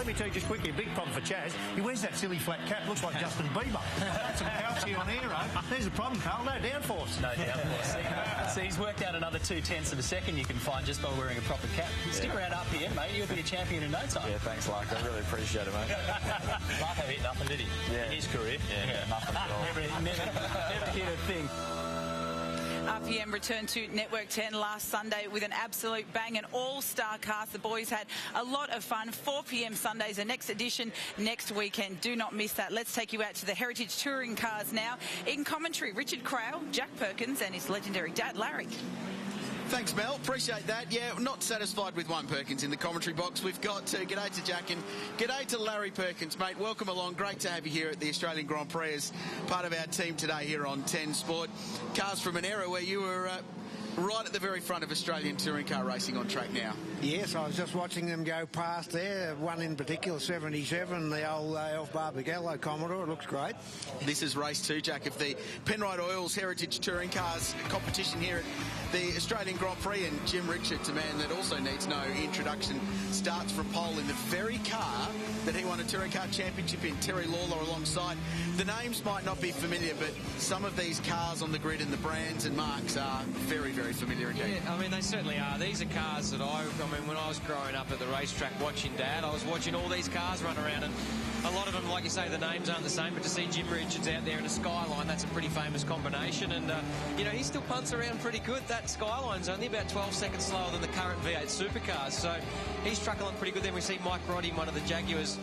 let me tell you just quickly, a big problem for Chaz. He wears that silly flat cap, looks like Justin Bieber. That's some pouchy on aero. There's a problem, Carl. No downforce. No downforce. See, he's worked out another 0.2 of a second you can find just by wearing a proper cap. Stick around RPM, mate. You'll be a champion in no time. Yeah, thanks, Lark. I really appreciate it, mate. Larko hit nothing, did he? Yeah. In his career? Yeah, nothing at all. Never hit a thing. RPM returned to Network 10 last Sunday with an absolute bang, an all-star cast. The boys had a lot of fun. 4 p.m. Sundays, the next edition next weekend. Do not miss that. Let's take you out to the Heritage Touring Cars now. In commentary, Richard Craill, Jack Perkins and his legendary dad, Larry. Thanks, Mel. Appreciate that. Yeah, not satisfied with one Perkins in the commentary box. We've got g'day to Jack and g'day to Larry Perkins, mate. Welcome along. Great to have you here at the Australian Grand Prix as part of our team today here on 10 Sport. Cars from an era where you were right at the very front of Australian touring car racing on track now. Yes, I was just watching them go past there. One in particular, 77, the old Elf Barbagallo Commodore. It looks great. This is race 2, Jack, of the Penrite Oils Heritage Touring Cars competition here at the Australian Grand Prix, and Jim Richards, a man that also needs no introduction, starts from pole in the very car that he won a touring car championship in, Terry Lawler alongside. The names might not be familiar, but some of these cars on the grid and the brands and marks are very, very familiar indeed. Yeah, I mean, they certainly are. These are cars that I mean, when I was growing up at the racetrack watching Dad, I was watching all these cars run around, and a lot of them, like you say, the names aren't the same, but to see Jim Richards out there in a Skyline, that's a pretty famous combination, and, you know, he still punts around pretty good. That Skyline's only about 12 seconds slower than the current V8 supercars, so he's trucking along pretty good. Then we see Mike Roddy, one of the Jaguars.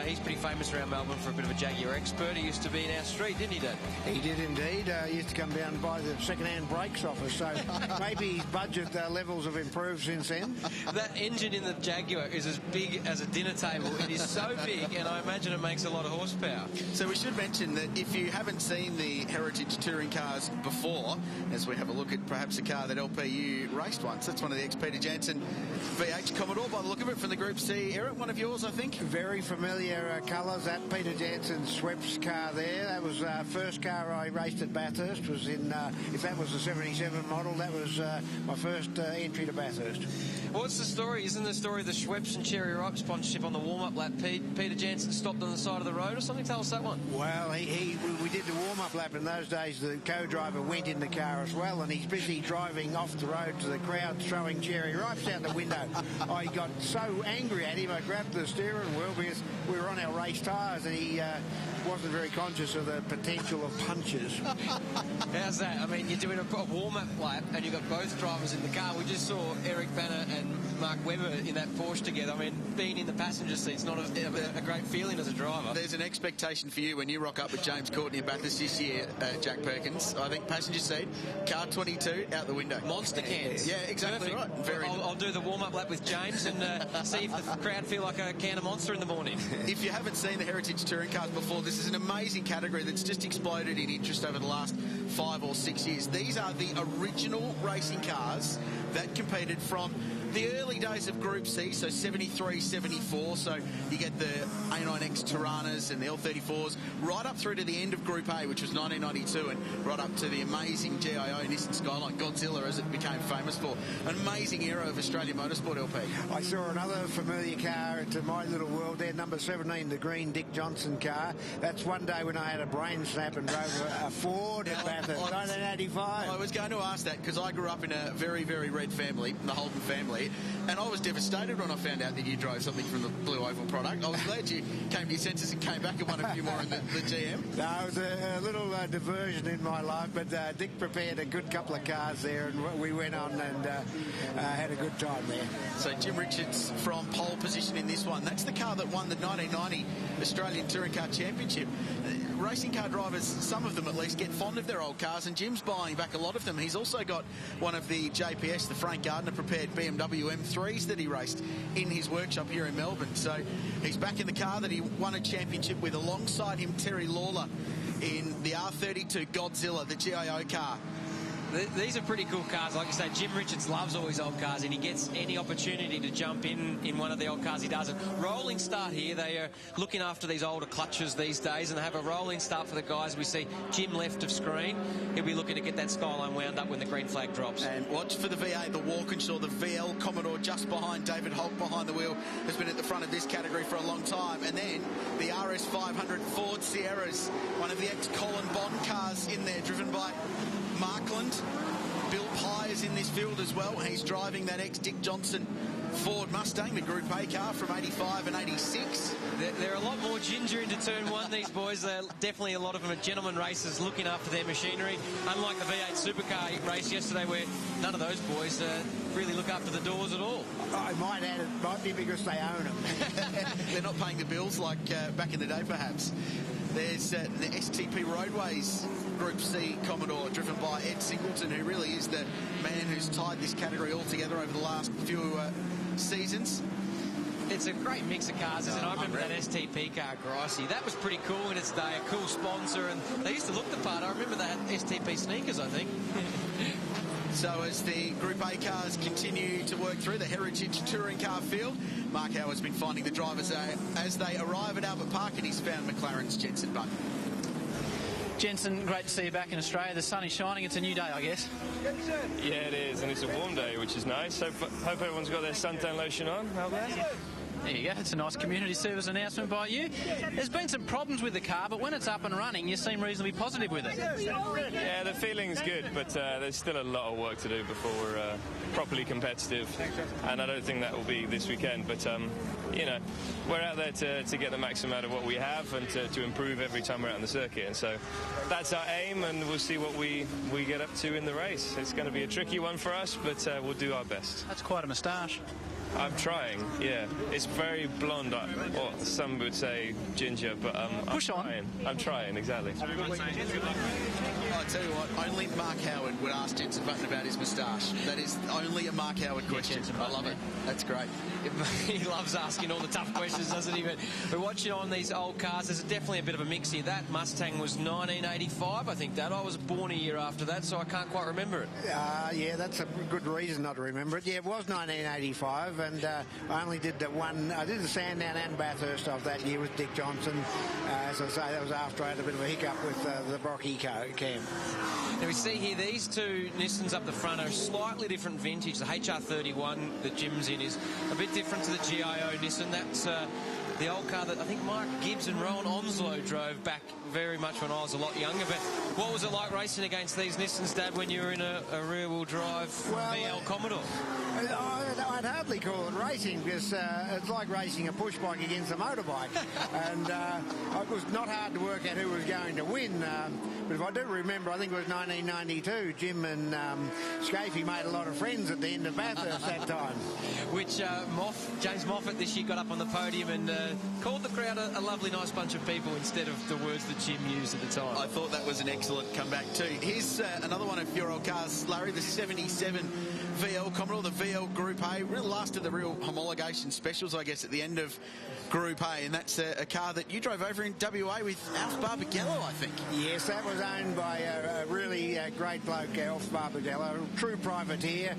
He's pretty famous around Melbourne for a bit of a Jaguar expert. He used to be in our street, didn't he, Dad? He did indeed. He used to come down and buy the second-hand brakes office, so maybe his budget levels have improved since then. That engine in the Jaguar is as big as a dinner table. It is so big, and I imagine it makes a lot of horsepower. So we should mention that if you haven't seen the Heritage Touring Cars before, as we have a look at perhaps a car that LPU raced once, that's one of the ex-Peter Jansen VH Commodore, by the look of it, from the Group C era. One of yours, I think? Very familiar colours. That Peter Jansen Schweppes car there, that was first car I raced at Bathurst. Was in, if that was the 77 model, that was my first entry to Bathurst. What's the story? Isn't the story the Schweppes and Cherry Ripe sponsorship on the warm-up lap? Peter Jansen stopped on the side of the road or something? Tell us that one. Well, we did the warm-up lap. In those days, the co-driver went in the car as well, and he's busy driving off the road to the crowd, throwing Cherry Ripes out the window. I got so angry at him, I grabbed the steering wheel because we were on our race tyres, and he wasn't very conscious of the potential of punches. How's that? I mean, you're doing a warm-up lap and you've got both drivers in the car. We just saw Eric Banner and Mark Webber in that Porsche together. I mean, being in the passenger seat's not a great feeling as a driver. There's an expectation for you when you rock up with James Courtney in Bathurst this year, Jack Perkins. I think passenger seat, car 22, out the window. Monster cans. Yeah, exactly. Perfect. Right. Very. I'll do the warm-up lap with James and see if the crowd feel like a can of Monster in the morning. If you haven't seen the Heritage Touring Cars before, this is an amazing category that's just exploded in interest over the last 5 or 6 years. These are the original racing cars that competed from the early days of Group C, so 73, 74, so you get the A9X Tiranas and the L34s, right up through to the end of Group A, which was 1992, and right up to the amazing GIO Nissan Skyline, Godzilla, as it became famous for. An amazing era of Australian motorsport, LP. I saw another familiar car into my little world there, number 17, the green Dick Johnson car. That's one day when I had a brain snap and drove a Ford at Bathurst, 1985. I was going to ask that because I grew up in a very, very red family, the Holden family, and I was devastated when I found out that you drove something from the Blue Oval product. I was glad you came to your senses and came back and won a few more in the GM. No, it was a little diversion in my life, but Dick prepared a good couple of cars there, and we went on and had a good time there. So Jim Richards from pole position in this one. That's the car that won the 1990 Australian Touring Car Championship. Racing car drivers, some of them at least, get fond of their old cars, and Jim's buying back a lot of them. He's also got one of the JPS, the Frank Gardner prepared BMW M3s that he raced in his workshop here in Melbourne. So he's back in the car that he won a championship with. Alongside him, Terry Lawler in the R32 Godzilla, the GIO car. These are pretty cool cars. Like you say, Jim Richards loves all his old cars, and he gets any opportunity to jump in one of the old cars, he does it. Rolling start here. They are looking after these older clutches these days, and they have a rolling start for the guys. We see Jim left of screen. He'll be looking to get that Skyline wound up when the green flag drops. And watch for the V8, the Walkinshaw, the VL Commodore just behind David Holt behind the wheel, has been at the front of this category for a long time. And then the RS500 Ford Sierras, one of the ex-Colin Bond cars in there, driven by Markland. Bill Pye is in this field as well. He's driving that ex-Dick Johnson Ford Mustang, the Group A car from 85 and 86. They're a lot more ginger into turn one, these boys. They're definitely a lot of them are gentleman racers looking after their machinery, unlike the V8 supercar race yesterday where none of those boys really look after the doors at all. I might add, it might be because they own them. They're not paying the bills like back in the day, perhaps. There's the STP Roadways Group C Commodore, driven by Ed Singleton, who really is the man who's tied this category all together over the last few seasons. It's a great mix of cars, isn't it? I remember that STP car, Gricey. That was pretty cool in its day, a cool sponsor, and they used to look the part. I remember that STP sneakers, I think. So as the Group A cars continue to work through the Heritage Touring Car field, Mark Howard's been finding the drivers as they arrive at Albert Park, and he's found McLaren's Jensen Button. Jensen, great to see you back in Australia. The sun is shining. It's a new day, I guess. Yeah, it is, and it's a warm day, which is nice. Hope everyone's got their suntan lotion on out there. There you go. It's a nice community service announcement by you. There's been some problems with the car, but when it's up and running, you seem reasonably positive with it. Yeah, the feeling's good, but there's still a lot of work to do before we're properly competitive, and I don't think that will be this weekend. But you know, we're out there to get the maximum out of what we have and to improve every time we're out on the circuit, and so that's our aim, and we'll see what we get up to in the race. It's going to be a tricky one for us, but we'll do our best. That's quite a moustache. I'm trying, yeah. It's very blonde, or some would say ginger, but Push on. I'm trying, exactly. I tell you what, only Mark Howard would ask Jensen Button about his moustache. That is only a Mark Howard question. I love it. That's great. He loves asking all the tough questions, doesn't he? But we're watching on these old cars. There's definitely a bit of a mix here. That Mustang was 1985, I think, Dad. I was born a year after that, so I can't quite remember it. Yeah, that's a good reason not to remember it. Yeah, it was 1985, and I only did the one. I did the Sandown and Bathurst of that year with Dick Johnson. As I say, that was after I had a bit of a hiccup with the Brocky cam. Now we see here these two Nissans up the front are a slightly different vintage. The HR31 that Jim's in is a bit different to the GIO Nissan. That's the old car that I think Mark Gibbs and Rowan Onslow drove back very much when I was a lot younger. But what was it like racing against these Nissans, Dad, when you were in a rear-wheel drive VL Commodore? I'd hardly call it racing, because it's like racing a push bike against a motorbike. And it was not hard to work out who was going to win. But if I do remember, I think it was 1992, Jim and Scafie made a lot of friends at the end of Bathurst that time. Which James Moffat this year got up on the podium and called the crowd a lovely, nice bunch of people instead of the words that Jim used at the time. I thought that was an excellent comeback too. Here's another one of your old cars, Larry, the 77 VL Commodore, the VL Group A. Real last of the real homologation specials, I guess, at the end of Group A, and that's a car that you drove over in WA with Alf Barbagallo, I think. Yes, that was owned by a really great bloke, Alf Barbagallo, true privateer,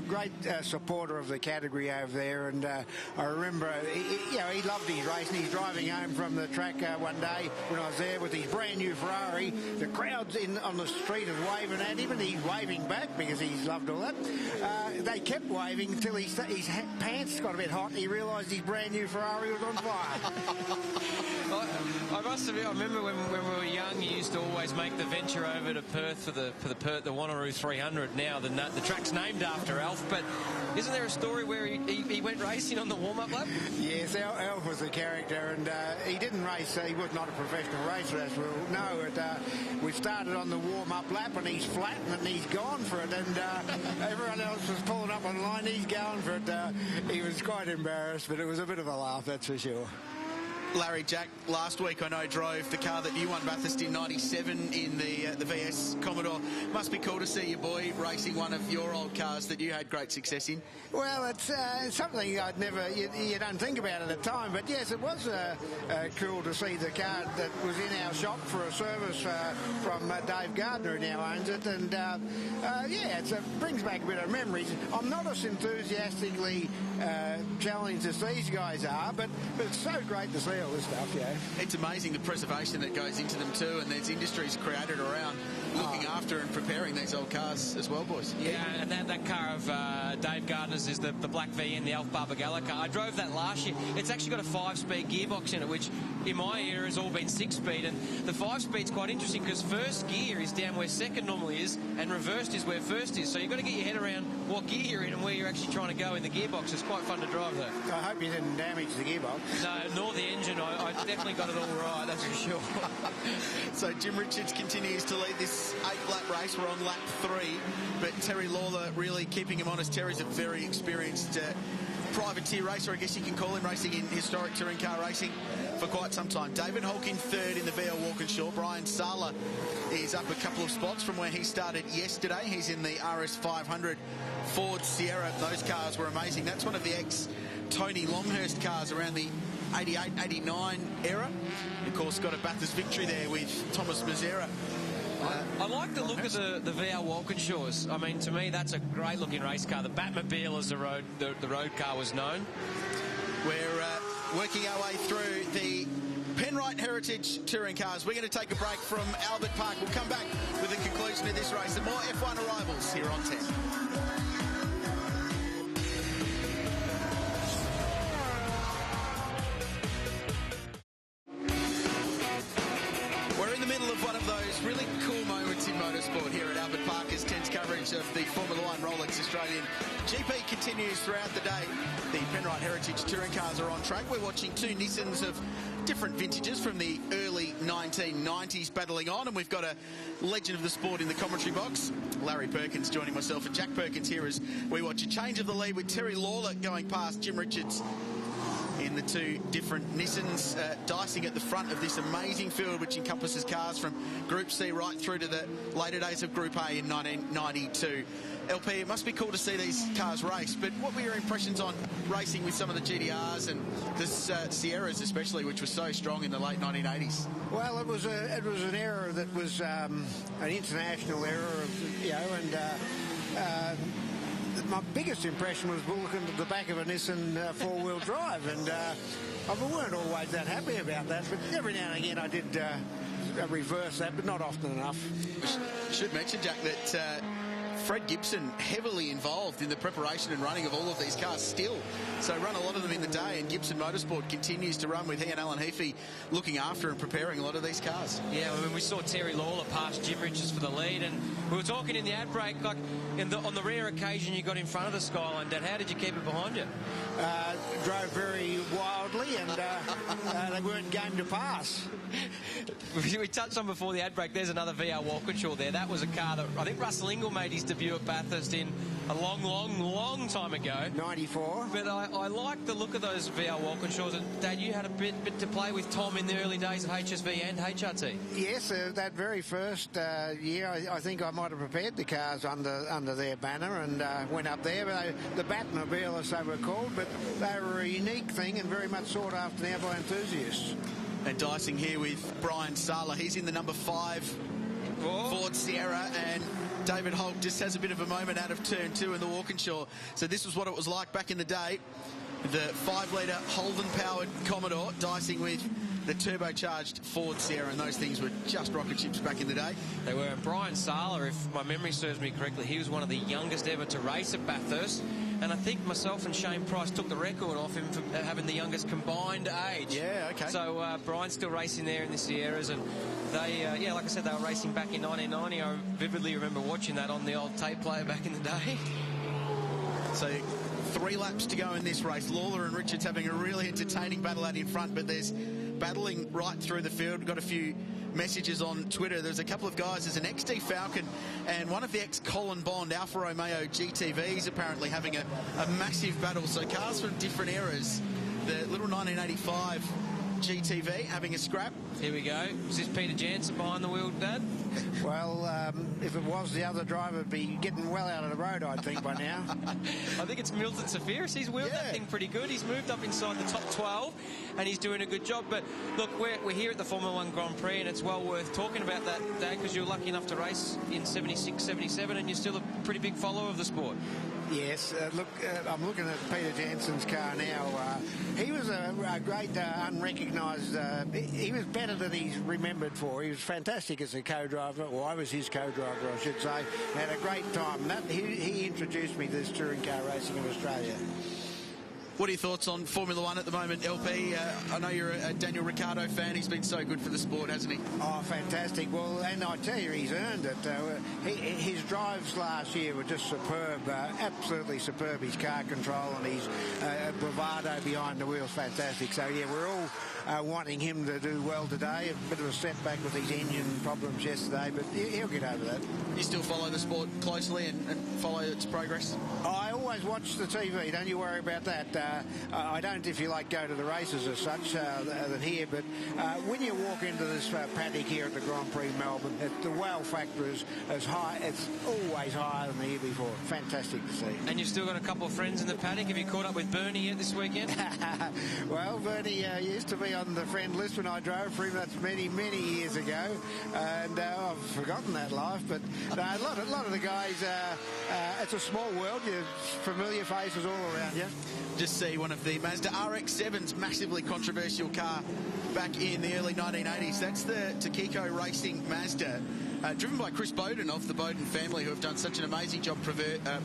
great supporter of the category over there. And I remember, he loved his racing. He's driving home from the track one day when I was there with his brand new Ferrari. The crowd's on the street is waving at him, and he's waving back because he's loved all that. They kept waving until his pants got a bit hot, and he realised his brand new Ferrari was on fire. I must admit, I remember when we were young, you used to always make the venture over to Perth for the Wanneroo 300. Now the track's named after Alf, but isn't there a story where he went racing on the warm-up lap? Yes, Alf was a character, and he didn't race. He was not a professional racer, as we'll know. We started on the warm-up lap, and he's flattened, and he's gone for it, and everyone else was pulling up on line. He's going for it. He was quite embarrassed, but it was a bit of a laugh, that's for sure. Larry, Jack, last week I know drove the car that you won Bathurst in 97 in the VS Commodore. Must be cool to see your boy racing one of your old cars that you had great success in. Well, it's something I'd never, you don't think about at the time, but yes, it was cool to see the car that was in our shop for a service from Dave Gardner, who now owns it, and yeah, it brings back a bit of memories. I'm not as enthusiastically challenged as these guys are, but it's so great to see all this stuff, yeah. It's amazing the preservation that goes into them too, and there's industries created around looking after and preparing these old cars as well, boys. Yeah, and that car of Dave Gardner's is the Black VN, the Alf Barbagallo car. I drove that last year. It's actually got a 5-speed gearbox in it, which in my era has all been 6-speed, and the 5-speed's quite interesting because first gear is down where second normally is, and reversed is where first is. So you've got to get your head around what gear you're in and where you're actually trying to go in the gearbox. It's quite fun to drive, though. I hope you didn't damage the gearbox. No, nor the engine. I definitely got it all right, that's for sure. So Jim Richards continues to lead this 8-lap race. We're on lap 3, but Terry Lawler really keeping him honest. Terry's a very experienced privateer racer, I guess you can call him, racing in historic touring car racing for quite some time. David Hulk in third in the VL Walkinshaw. Brian Sala is up a couple of spots from where he started yesterday. He's in the RS500 Ford Sierra. Those cars were amazing. That's one of the ex-Tony Longhurst cars around the 88, 89 era. Of course, got a Bathurst victory there with Thomas Mazzera. I like the look of the VR Walkinshaws. I mean, to me, that's a great-looking race car. The Batmobile, as the road car was known. We're working our way through the Penrite Heritage Touring Cars. We're going to take a break from Albert Park. We'll come back with the conclusion of this race and more F1 arrivals here on 10. Really cool moments in motorsport here at Albert Park as 10's coverage of the Formula One Rolex Australian GP continues throughout the day. The Penrite Heritage Touring Cars are on track. We're watching two Nissans of different vintages from the early 1990s battling on, and we've got a legend of the sport in the commentary box. Larry Perkins joining myself and Jack Perkins here as we watch a change of the lead with Terry Lawler going past Jim Richards in the two different Nissans, dicing at the front of this amazing field which encompasses cars from Group C right through to the later days of Group A in 1992. LP, it must be cool to see these cars race, but what were your impressions on racing with some of the GTRs and the Sierras especially, which was so strong in the late 1980s? Well, it was an era that was an international era, and my biggest impression was looking at the back of a Nissan four-wheel drive, and I weren't always that happy about that, but every now and again I did reverse that, but not often enough. Should mention, Jack, that Fred Gibson heavily involved in the preparation and running of all of these cars still. So run a lot of them in the day, and Gibson Motorsport continues to run with he and Alan Heafy looking after and preparing a lot of these cars. Yeah, I mean, we saw Terry Lawler pass Jim Richards for the lead, and we were talking in the ad break, like on the rare occasion you got in front of the Skyline, Dad, how did you keep it behind you? Drove very wildly, and they weren't game to pass. We touched on before the ad break, there's another VR Walkinshaw there. That was a car that I think Russell Ingall made his debut at Bathurst in a long time ago. 94. But I like the look of those VR Walkinshaws. And Dad, you had a bit to play with Tom in the early days of HSV and HRT. Yes, that very first year, I think I might have prepared the cars under their banner and went up there. But the Batmobile, as they were called, but they were a unique thing and very much sought after now by enthusiasts. And dicing here with Brian Sala. He's in the number 5 Ford Sierra, and David Holt just has a bit of a moment out of turn 2 in the Walkinshaw. So this was what it was like back in the day. The 5-litre Holden-powered Commodore dicing with the turbocharged Ford Sierra, and those things were just rocket ships back in the day. They were. And Brian Sala, if my memory serves me correctly, he was one of the youngest ever to race at Bathurst. And I think myself and Shane Price took the record off him for having the youngest combined age. Yeah, okay. So Brian's still racing there in the Sierras, and they, yeah, like I said, they were racing back in 1990. I vividly remember watching that on the old tape player back in the day. So 3 laps to go in this race. Lawler and Richards having a really entertaining battle out in front, but there's battling right through the field. Got a few messages on Twitter. There's a couple of guys. There's an XD Falcon and one of the ex-Colin Bond Alfa Romeo GTVs apparently having a massive battle. So cars from different eras. The little 1985 GTV having a scrap. Here we go. Is this Peter Jansen behind the wheel, Dad? Well, if it was, the other driver would be getting well out of the road, I think, by now. I think it's Milton Safiris. He's wheeled that thing pretty good. He's moved up inside the top 12 and he's doing a good job. But look, we're here at the Formula 1 Grand Prix and it's well worth talking about that, Dad, because you're lucky enough to race in 76, 77 and you're still a pretty big follower of the sport. Yes, look, I'm looking at Peter Jansen's car now. He was a great unrecognised... he was better than he's remembered for. He was fantastic as a co-driver, or I was his co-driver, I should say. Had a great time. He introduced me to this touring car racing in Australia. What are your thoughts on Formula 1 at the moment, LP? I know you're a Daniel Ricciardo fan. He's been so good for the sport, hasn't he? Oh, fantastic. Well, and I tell you, he's earned it. His drives last year were just superb, absolutely superb. His car control and his bravado behind the wheel's fantastic. So, yeah, we're all wanting him to do well today. A bit of a setback with his engine problems yesterday, but he'll get over that. You still follow the sport closely and follow its progress? I always watch the TV, don't you worry about that. I don't, if you like, go to the races as such than here, but when you walk into this paddock here at the Grand Prix Melbourne, the wow factor is as high, it's always higher than the year before. Fantastic to see. And you've still got a couple of friends in the paddock. Have you caught up with Bernie yet this weekend? Well, Bernie used to be on the friend list when I drove for him. That's many, many years ago, and I've forgotten that life, but a lot of the guys, it's a small world. You're familiar faces all around you. Just see one of the Mazda RX-7's massively controversial car back in the early 1980s. That's the Takiko Racing Mazda, driven by Chris Bowden of the Bowden family, who have done such an amazing job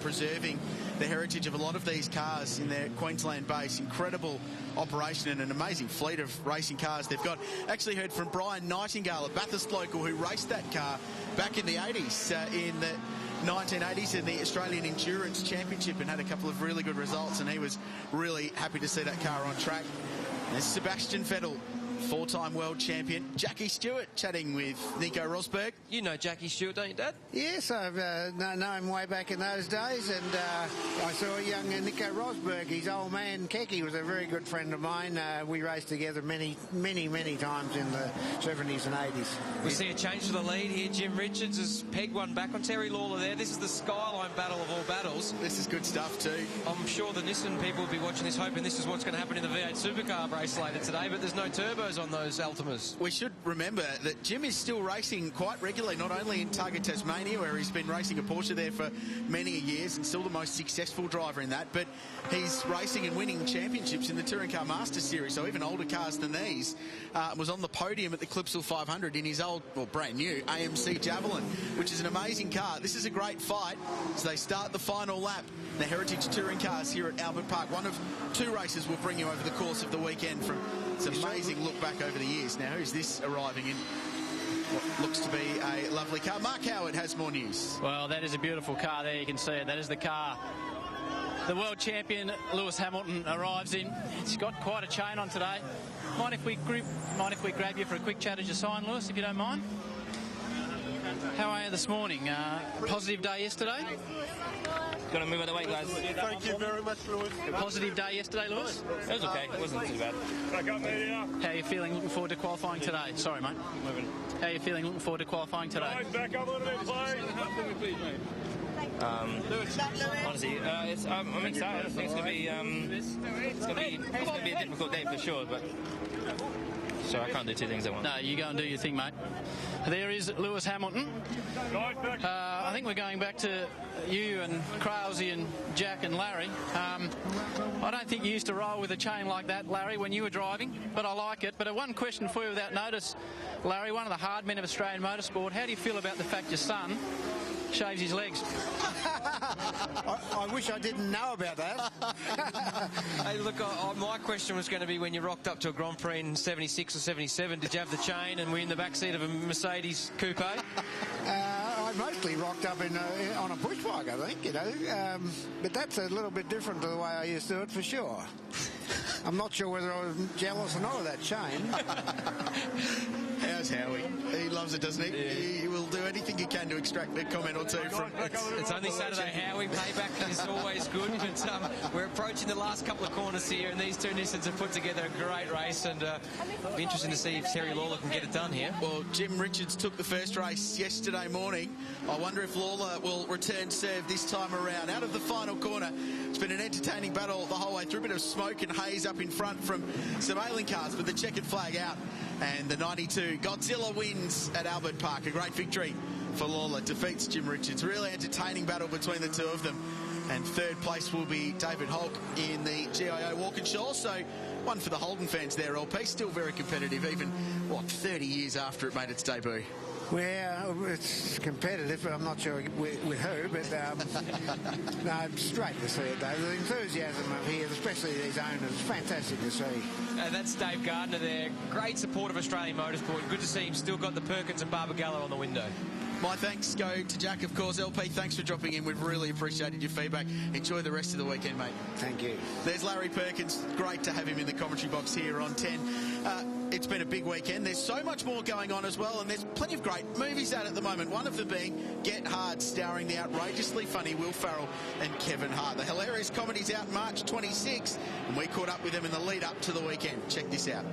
preserving the heritage of a lot of these cars in their Queensland base. Incredible operation and an amazing fleet of racing cars they've got. Actually heard from Brian Nightingale, a Bathurst local, who raced that car back in the 80s in the 1980s in the Australian Endurance Championship and had a couple of really good results, and he was really happy to see that car on track. There's Sebastian Vettel, four-time world champion. Jackie Stewart chatting with Nico Rosberg. You know Jackie Stewart, don't you, Dad? Yes, I've known him way back in those days, and I saw young Nico Rosberg, his old man Keke was a very good friend of mine. We raced together many times in the 70s and 80s. We see a change to the lead here. Jim Richards has pegged one back on Terry Lawler there. This is the skyline battle of all battles. This is good stuff too. I'm sure the Nissan people will be watching this hoping this is what's going to happen in the V8 Supercar race later today, but there's no turbos on those Altimas. We should remember that Jim is still racing quite regularly, not only in Targa Tasmania, where he's been racing a Porsche there for many years and still the most successful driver in that, but he's racing and winning championships in the Touring Car Masters Series, so even older cars than these. Was on the podium at the Clipsal 500 in his old, well, brand new AMC Javelin, which is an amazing car. This is a great fight as they start the final lap. The Heritage Touring Cars here at Albert Park. One of two races we'll bring you over the course of the weekend from this amazing look back over the years. Now, who's this arriving in what looks to be a lovely car? Mark Howard has more news. Well, that is a beautiful car there. You can see it. That is the car the world champion Lewis Hamilton arrives in. It's got quite a chain on today. Mind if we grab you for a quick chat as you sign, Lewis, if you don't mind? How are you this morning? Positive day yesterday? Gonna move out of the way, guys. Thank you very much, Lewis. A positive day yesterday, Lewis? It was okay. It wasn't too bad. How are you feeling looking forward to qualifying today? Sorry, mate. Moving. How are you feeling looking forward to qualifying today? Back up a little bit, please. Honestly, I'm excited. I think it's gonna be a difficult day for sure, but so I can't do two things at once. No, you go and do your thing, mate. There is Lewis Hamilton. I think we're going back to you and Crailsey and Jack and Larry. I don't think you used to roll with a chain like that, Larry, when you were driving, but I like it. But one question for you without notice, Larry, one of the hard men of Australian motorsport, how do you feel about the fact your son shaves his legs? I wish I didn't know about that. Hey, look, my question was going to be when you rocked up to a Grand Prix in 76 or 77, did you have the chain and were in the backseat of a Mercedes coupe? I mostly rocked up on a push bike, I think, you know. But that's a little bit different to the way I used to do it, for sure. I'm not sure whether I was jealous or not of that chain. How's Howie? He loves it, doesn't he? Yeah. He will do anything he can to extract a comment or two from... It's only Saturday, Howie. Payback is always good. But we're approaching the last couple of corners here, and these two Nissans have put together a great race, and it'll be interesting to see if Terry Lawler can get it done here. Well, Jim Richards took the first race yesterday morning. I wonder if Lawler will return serve this time around. Out of the final corner, it's been an entertaining battle the whole way through. A bit of smoke and haze up in front from some ailing cars, with the checkered flag out. And the 92 Godzilla wins at Albert Park. A great victory for Lawler. Defeats Jim Richards. Really entertaining battle between the two of them. And third place will be David Hulk in the GIO Walkinshaw. So one for the Holden fans there, LP. Still very competitive, even, 30 years after it made its debut. Well, it's competitive. I'm not sure with who, but no, it's great to see it, though. The enthusiasm of here, especially these owners, is fantastic to see. And that's Dave Gardner there. Great support of Australian motorsport. Good to see him still got the Perkins and Barbagallo on the window. My thanks go to Jack, of course. LP, thanks for dropping in. We've really appreciated your feedback. Enjoy the rest of the weekend, mate. Thank you. There's Larry Perkins. Great to have him in the commentary box here on 10. It's been a big weekend. There's so much more going on as well, and there's plenty of great movies out at the moment. One of them being Get Hard, starring the outrageously funny Will Ferrell and Kevin Hart. The hilarious comedy's out March 26th, and we caught up with them in the lead up to the weekend. Check this out.